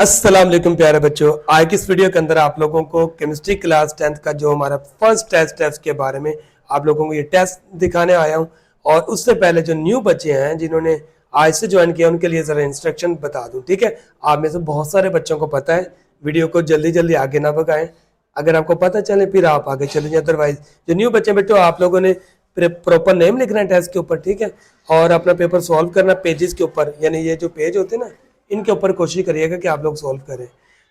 अस्सलाम वालेकुम प्यारे बच्चों। आज की इस वीडियो के अंदर आप लोगों को केमिस्ट्री क्लास 10th का जो हमारा फर्स्ट टेस्ट है उसके बारे में आप लोगों को ये टेस्ट दिखाने आया हूं। और उससे पहले जो न्यू बच्चे हैं जिन्होंने आज से ज्वाइन किया उनके लिए ज़रा इंस्ट्रक्शन बता दूं, ठीक है। आप में से बहुत सारे बच्चों को पता है, वीडियो को जल्दी जल्दी आगे ना भगाएं। अगर आपको पता चले फिर आप आगे चले जाए, अदरवाइज जो न्यू बच्चे बेटो आप लोगों ने प्रॉपर नेम लिखना है टेस्ट के ऊपर, ठीक है। और अपना पेपर सॉल्व करना पेजेस के ऊपर, यानी ये जो पेज होते हैं ना इनके ऊपर कोशिश करिएगा कि आप लोग सॉल्व करें।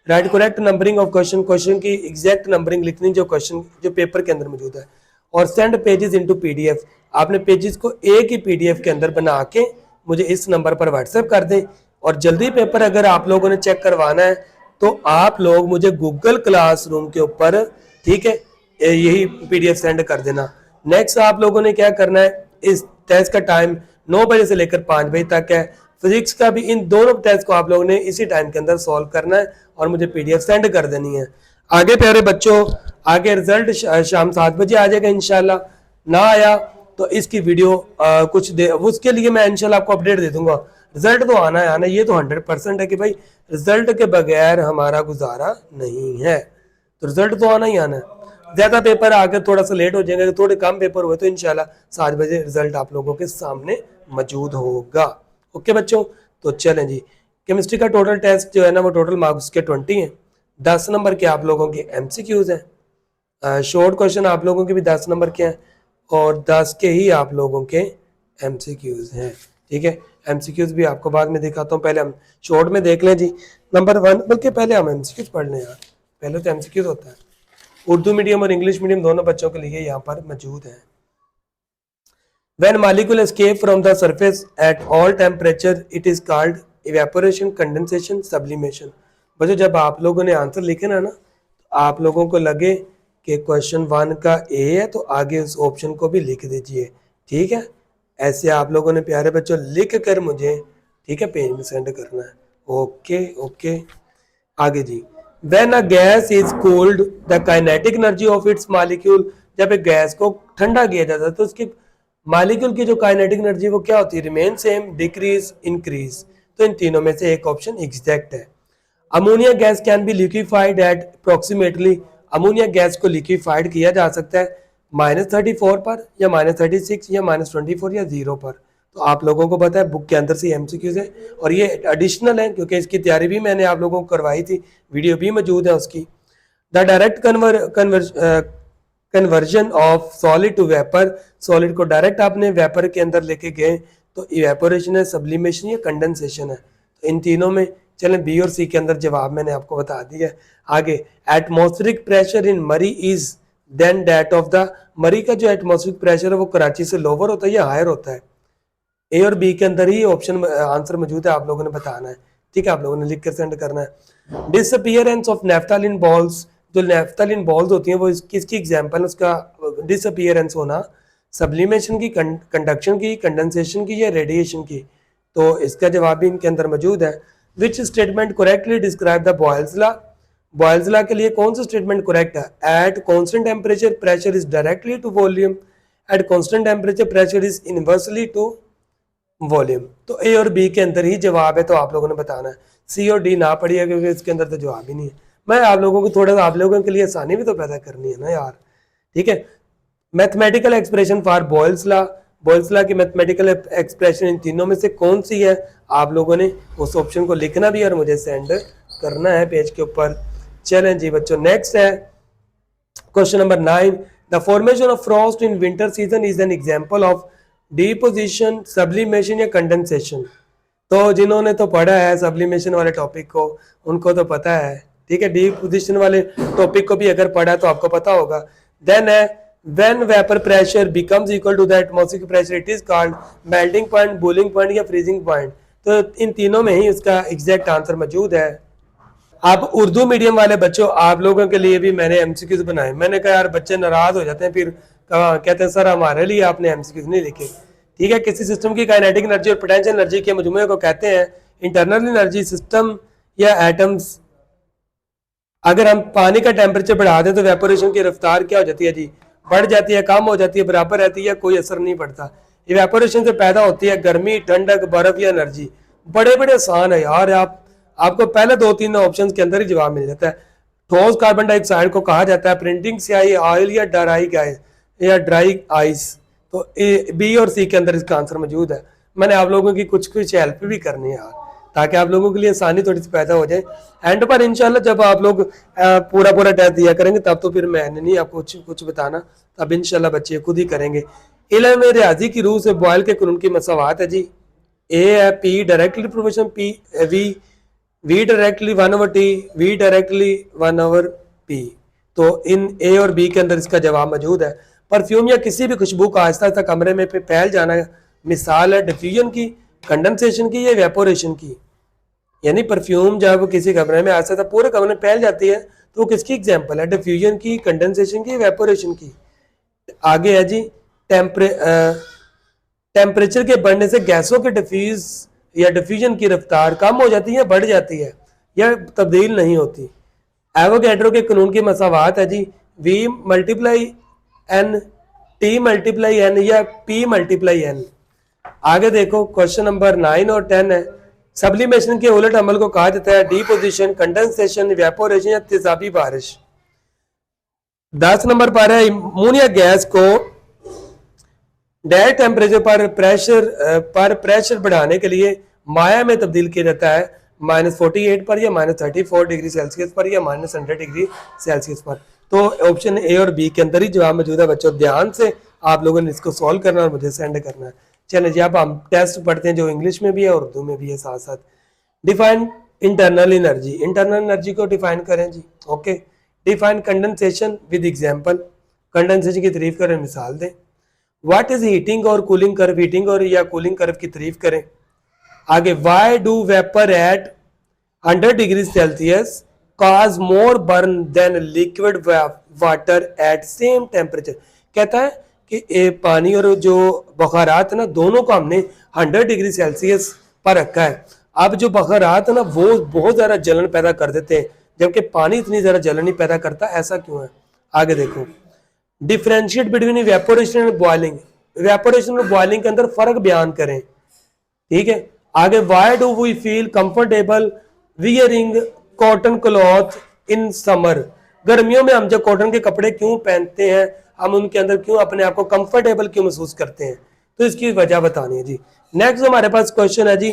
Right correct numbering of question की एग्जैक्ट नंबरिंग लिखनी जो क्वेश्चन जो पेपर के अंदर मौजूद है। और सेंड पेजेस इनटू पीडीएफ, आपने पेजेस को एक ही पीडीएफ के अंदर बना के मुझे इस नंबर पर व्हाट्सएप कर दें। और जल्दी पेपर अगर आप लोगों ने चेक करवाना है तो आप लोग मुझे गूगल क्लासरूम के ऊपर, ठीक है, यही पीडीएफ सेंड कर देना। नेक्स्ट आप लोगों ने क्या करना है, इस टेस्ट का टाइम 9 बजे से लेकर 5 बजे तक है। फिजिक्स का भी इन दोनों टेस्ट को आप लोगों ने इसी टाइम के अंदर सॉल्व करना है और मुझे पीडीएफ सेंड कर देनी है। आगे प्यारे बच्चों, आगे रिजल्ट शाम 7 बजे आ जाएगा इंशाल्लाह। ना आया तो इसकी वीडियो कुछ दे उसके लिए मैं इंशाल्लाह आपको अपडेट दे दूंगा। रिजल्ट तो आना है, आना ये तो 100% है कि भाई रिजल्ट के बगैर हमारा गुजारा नहीं है, तो रिजल्ट तो आना ही आना है। ज्यादा पेपर आगे थोड़ा सा लेट हो जाएगा, थोड़े कम पेपर हुए तो इंशाल्लाह 7 बजे रिजल्ट आप लोगों के सामने मौजूद होगा। ओके बच्चों, तो चलें जी। केमिस्ट्री का टोटल टेस्ट जो है ना वो टोटल मार्क्स के 20 हैं। 10 नंबर के आप लोगों के एमसीक्यूज हैं, शॉर्ट क्वेश्चन आप लोगों के भी 10 नंबर के हैं और 10 के ही आप लोगों के एमसीक्यूज हैं, ठीक है। एमसीक्यूज भी आपको बाद में दिखाता हूँ, पहले हम शॉर्ट में देख लें जी। नंबर 1, बल्कि पहले हम एमसीक्यूज पढ़ लें यार, पहले तो एमसीक्यूज होता है। उर्दू मीडियम और इंग्लिश मीडियम दोनों बच्चों के लिए यहाँ पर मौजूद है। When molecule escape from the surface at all temperature, it is called evaporation, condensation, sublimation। बच्चों जब आप लोगों ने आंसर लिखे ना तो आप लोगों को लगे कि क्वेश्चन 1 का ए है तो आगे उस ऑप्शन को भी लिख दीजिए, ठीक है। ऐसे आप लोगों ने प्यारे बच्चों लिख कर मुझे, ठीक है, पेज में सेंड करना है। ओके ओके, आगे जी। When a gas is cooled, the kinetic energy of its molecule, जब एक गैस को ठंडा किया जाता है तो उसकी मॉलिक्यूल की जो काइनेटिक एनर्जी वो क्या होती है, रिमेन सेम, डिक्रीज, इंक्रीज। तो इन तीनों में से एक ऑप्शन एग्जैक्ट है। Ammonia gas can be liquefied at approximately, ammonia gas को लिक्विफाइड किया जा सकता है -34 पर या -36 या -24 या 0 पर। तो आप लोगों को पता है बुक के अंदर से एमसीक्यूज है और ये एडिशनल है क्योंकि इसकी तैयारी भी मैंने आप लोगों को करवाई थी, वीडियो भी मौजूद है उसकी। The direct conversion of solid to vapour, solid को डायरेक्ट आपने वेपर के अंदर लेके गए तो इवेपोरेशन है, सब्लिमेशन या कंडेंसेशन है। तो इन तीनों में चलें बी और सी के अंदर जवाब मैंने आपको बता दिया। आगे atmospheric pressure in Murree is than that of the, Murree का जो एटमॉस्फेरिक प्रेशर है वो कराची से लोअर होता है या हायर होता है। ए और बी के अंदर ही ऑप्शन आंसर मौजूद है, आप लोगों ने बताना है, ठीक है। आप लोगों ने लिख कर सेंड करना है। डिसअपीयरेंस ऑफ नेफ्थलीन बॉल्स, जो नेफ्थलीन बॉल्स होती हैं वो किसकी एग्जांपल, उसका डिसअपीयरेंस होना सब्लिमेशन की, कंडक्शन की, कंडेंसेशन की या रेडिएशन की। तो इसका जवाब भी इनके अंदर मौजूद है। Which statement correctly describe the Boyle's law, Boyle's law के लिए कौन सा स्टेटमेंट करेक्ट है। At constant temperature pressure is directly to volume, at constant temperature pressure is inversely to volume. तो ए और बी के अंदर ही जवाब है, तो आप लोगों ने बताना है। सी और डी ना पढ़िए क्योंकि इसके अंदर तो जवाब ही नहीं है। मैं आप लोगों को थोड़ा सा, आप लोगों के लिए आसानी भी तो पैदा करनी है ना यार, ठीक है। Mathematical expression for boils law, Boyle's law की मैथमेटिकल एक्सप्रेशन इन तीनों में से कौन सी है, आप लोगों ने उस ऑप्शन को लिखना भी और मुझे सेंड करना है पेज के ऊपर। चलें जी बच्चों, नेक्स्ट है question number 9। The formation of Frost in winter season is an example of deposition, sublimation या कंडेंसेशन। तो जिन्होंने तो पढ़ा है सब्लिमेशन वाले टॉपिक को उनको तो पता है, ठीक है। डिपोजिशन वाले टॉपिक को भी अगर पढ़ा तो आपको पता होगा। देन है when vapour pressure becomes equal to the atmospheric pressure it is called melting point, boiling point या फ्रीजिंग पॉइंट। तो इन तीनों में ही उसका एग्जैक्ट आंसर मौजूद है। आप उर्दू मीडियम वाले बच्चों, आप लोगों के लिए भी मैंने एमसीक्यूज बनाए। मैंने कहा यार बच्चे नाराज हो जाते हैं, फिर कहते हैं सर हमारे लिए आपने एमसीक्यूज नहीं लिखे, ठीक है। किसी सिस्टम की काइनेटिक एनर्जी और पोटेंशियल एनर्जी के मजमूए को कहते हैं इंटरनल एनर्जी। सिस्टम या एटम्स, अगर हम पानी का टेम्परेचर बढ़ा दें तो वेपोरेशन की रफ्तार क्या हो जाती है जी, बढ़ जाती है, कम हो जाती है, बराबर रहती है, कोई असर नहीं पड़ता। इवेपोरेशन से पैदा होती है गर्मी, ठंडक, बर्फ या एनर्जी। बड़े बड़े आसान है यार, आप आपको पहले 2-3 ऑप्शंस के अंदर ही जवाब मिल जाता है। ठोस कार्बन डाइऑक्साइड को कहा जाता है प्रिंटिंग स्याही, ऑयल या ड्राई गैस या ड्राई आइस। तो बी और सी के अंदर इसका आंसर मौजूद है। मैंने आप लोगों की कुछ कुछ हेल्प भी करनी है यार, ताकि आप लोगों के लिए आसानी थोड़ी सी पैदा हो जाए। एंड पर इंशाल्लाह जब आप लोग पूरा पूरा टेस्ट दिया करेंगे तब तो फिर मैंने नहीं आपको कुछ बताना, तब इंशाल्लाह बच्चे खुद ही करेंगे। इल्म में रियाजी की रूह से बॉयल के कानून की मसावात है जी। ए है P directly proportion P V directly 1/t, V directly 1/p। तो इन ए और बी के अंदर इसका जवाब मौजूद है। परफ्यूम या किसी भी खुशबू का आहिस्ता आहिस्ता कमरे में फैल जाना मिसाल है डिफ्यूजन की, कंडेंसेशन की या वेपोरेशन की। यानी परफ्यूम जब किसी कमरे में आहिस्ता आहिस्ता पूरे कमरे में फैल जाती है तो किसकी एग्जाम्पल है? डिफ्यूजन की, कंडेंसेशन की, वेपोरेशन की। आगे है जी टेम्परेचर के बढ़ने से गैसों के डिफ्यूज या डिफ्यूजन की रफ्तार कम हो जाती है, बढ़ जाती है या तब्दील नहीं होती। एवोगैड्रो के कानून की मसावात है जी V × N, T × N या P × N। आगे देखो क्वेश्चन नंबर 9 और 10 है। सब्लिमेशन के उलट अमल को कहा जाता है डिपोजिशन, कंडेंसेशन, वेपोरेशन या तेजाबी बारिश। 10 नंबर पर है अमोनिया गैस को डायरेक्ट टेम्परेचर पर प्रेशर बढ़ाने के लिए माया में तब्दील किया जाता है -48 पर या -34 डिग्री सेल्सियस पर या -100 डिग्री सेल्सियस पर। तो ऑप्शन ए और बी के अंदर ही जवाब मौजूद है बच्चों। ध्यान से आप लोगों ने इसको सॉल्व करना और मुझे सेंड करना है। चलिए जी अब हम टेस्ट पढ़ते हैं जो इंग्लिश में भी है और उर्दू में भी है साथ साथ। Define internal energy, internal energy को डिफाइन करें जी। Okay, define condensation with example, condensation की तारीफ करें, मिसाल दें। व्हाट इज हीटिंग और कूलिंग कर्व, हीटिंग और या कूलिंग कर्व की तारीफ करें। आगे why do vapour at 100 degree Celsius cause more burn than liquid water at same temperature। कहता है कि पानी और जो बखारात है ना दोनों को हमने 100 डिग्री सेल्सियस पर रखा है। अब जो बखारात है ना वो बहुत ज्यादा जलन पैदा कर देते हैं जबकि पानी इतनी ज्यादा जलन नहीं पैदा करता, ऐसा क्यों है? आगे देखो differentiate between evaporation and boiling, evaporation और बॉइलिंग के अंदर फर्क बयान करें। ठीक है, आगे why do we feel comfortable wearing cotton cloth in summer, गर्मियों में हम जब कॉटन के कपड़े क्यों पहनते हैं, हम उनके अंदर क्यों अपने आप को कंफर्टेबल क्यों महसूस करते हैं, तो इसकी वजह बतानी है जी। नेक्स्ट हमारे पास क्वेश्चन है जी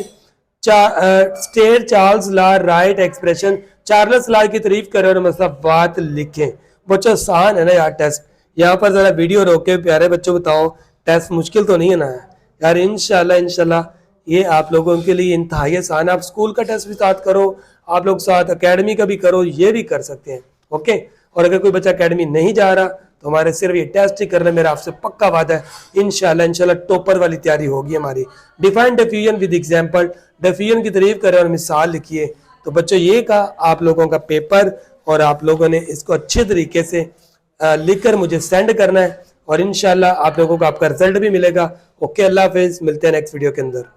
state Charles law right expression, Charles law की तारीफ करें और मतलब बात लिखें। बच्चों आसान है ना यार टेस्ट, यहाँ पर जरा वीडियो रोके प्यारे बच्चों बताओ टेस्ट मुश्किल तो नहीं है ना यार। इंशाल्लाह ये आप लोगों के लिए इंतहाई आसान है। आप स्कूल का टेस्ट भी साथ करो, आप लोग साथ एकेडमी का भी करो, ये भी कर सकते हैं। ओके, और अगर कोई बच्चा एकेडमी नहीं जा रहा तो हमारे सिर्फ ये टेस्ट ही करना मेरा आपसे पक्का वादा है। इंशाल्लाह टॉपर वाली तैयारी होगी हमारी। Define diffusion with example, diffusion की तारीफ करें और मिसाल लिखिए। तो बच्चों ये का आप लोगों का पेपर और आप लोगों ने इसको अच्छे तरीके से लिखकर मुझे सेंड करना है और इंशाल्लाह आप लोगों को आपका रिजल्ट भी मिलेगा। ओके, अल्लाह हाफिज, मिलते हैं नेक्स्ट वीडियो के अंदर।